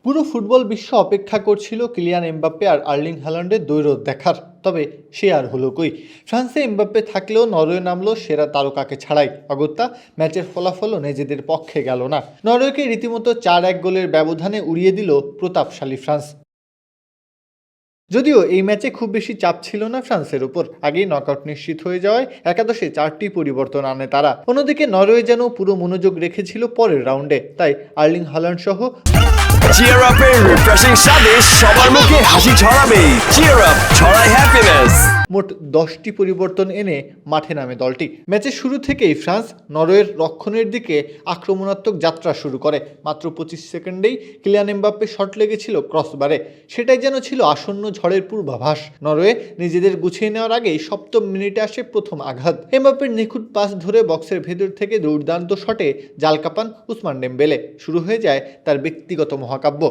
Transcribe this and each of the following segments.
পুরো ফুটবল বিশ্ব অপেক্ষা করছিল কিলিয়ান এমবাপ্পে আর আর্লিং হ্যালান্ডের দ্বৈরথ দেখার। তবে সে আর হলো কই। ফ্রান্সে এমবাপ্পে থাকলেও নরওয়ে নামলো সেরা তারকাকে ছাড়াই। অগত্যা ম্যাচের ফলাফলও নিজেদের পক্ষে গেল না। নরওয়েকে রীতিমতো ৪-১ গোলের ব্যবধানে উড়িয়ে দিল প্রতাপশালী ফ্রান্স। যদিও এই ম্যাচে খুব বেশি চাপ ছিল না ফ্রান্সের উপর। আগেই নকআউট নিশ্চিত হয়ে যাওয়ায় একাদশে ৪টি পরিবর্তন আনে তারা। অন্যদিকে নরওয়ে যেন পুরো মনোযোগ রেখেছিল পরের রাউন্ডে, তাই আর্লিং হ্যালান্ড সহ চিয়ার আপের রিফ্রেশিং স্বাদে সবার মুখে হাসি ছড়াবে। চিয়ার আপ ছড়ায় হ্যাপিনেস। মোট 10টি পরিবর্তন এনে মাঠে নামে দলটি। ম্যাচের শুরু থেকেই ফ্রান্স নরওয়ের রক্ষণের দিকে আক্রমণাত্মক যাত্রা শুরু করে। মাত্র 25 সেকেন্ডেই কিলিয়ান এমবাপ্পে শট লেগেছিল ক্রসবারে। সেটাই যেন ছিল আসন্ন ঝড়ের পূর্বাভাস। নরওয়ে নিজেদের গুছিয়ে নেওয়ার আগেই 7ম মিনিটে আসে প্রথম আঘাত। এমবাপ্পের নিখুঁত পাস ধরে বক্সের ভেতর থেকে দুর্দান্ত শটে জাল কাপান উসমান ডেম্বেলে। শুরু হয়ে যায় তার ব্যক্তিগত মহাকাব্য।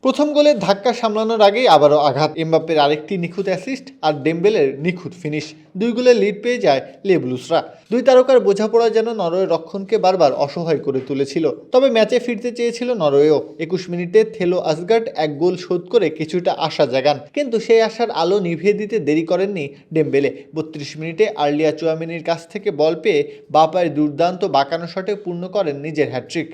প্রথম গোলের ধাক্কা সামলানোর আগেই আবারও আঘাত। এমবাপ্পের আরেকটি নিখুঁত অ্যাসিস্ট আর ডেম্বেলের নিখুঁত ফিনিশ। 2 গোলের লিড পেয়ে যায় লে ব্লুসরা। দুই তারকার বোঝাপড়া যেন নরওয়ের রক্ষণকে বারবার অসহায় করে তুলেছিল। তবে ম্যাচে ফিরতে চেয়েছিল নরওয়েও। 21 মিনিটে থেলো আসগার্ড 1 গোল শোধ করে কিছুটা আশা জাগান, কিন্তু সেই আশার আলো নিভিয়ে দিতে দেরি করেননি ডেম্বেলে। 32 মিনিটে আর্লিয়া চুয়ামেনির কাছ থেকে বল পেয়ে বাঁ পায়ের দুর্দান্ত বাঁকানো শটে পূর্ণ করেন নিজের হ্যাট্রিক।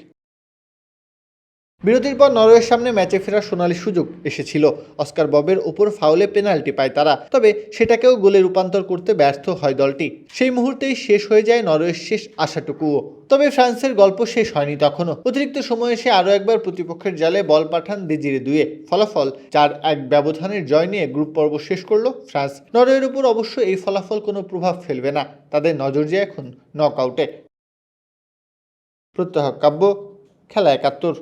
বিরতির পর নরওয়ের সামনে ম্যাচে ফেরার সোনালি সুযোগ এসেছিল। অস্কার ববের ওপর ফাউলে পেনাল্টি পায় তারা, তবে সেটাকেও গোলে রূপান্তর করতে ব্যর্থ হয় দলটি। সেই মুহূর্তেই শেষ হয়ে যায় নরওয়ের শেষ আশাটুকুও। তবে ফ্রান্সের গল্প শেষ হয়নি তখনও। অতিরিক্ত সময়ে এসে আরও একবার প্রতিপক্ষের জালে বল পাঠান দেজিরে দুয়ে। ফলাফল 4-1 ব্যবধানের জয় নিয়ে গ্রুপ পর্ব শেষ করল ফ্রান্স। নরওয়ের উপর অবশ্য এই ফলাফল কোনো প্রভাব ফেলবে না। তাদের নজর যে এখন নকআউটে। প্রত্যহ কাব্য, খেলা ৭১।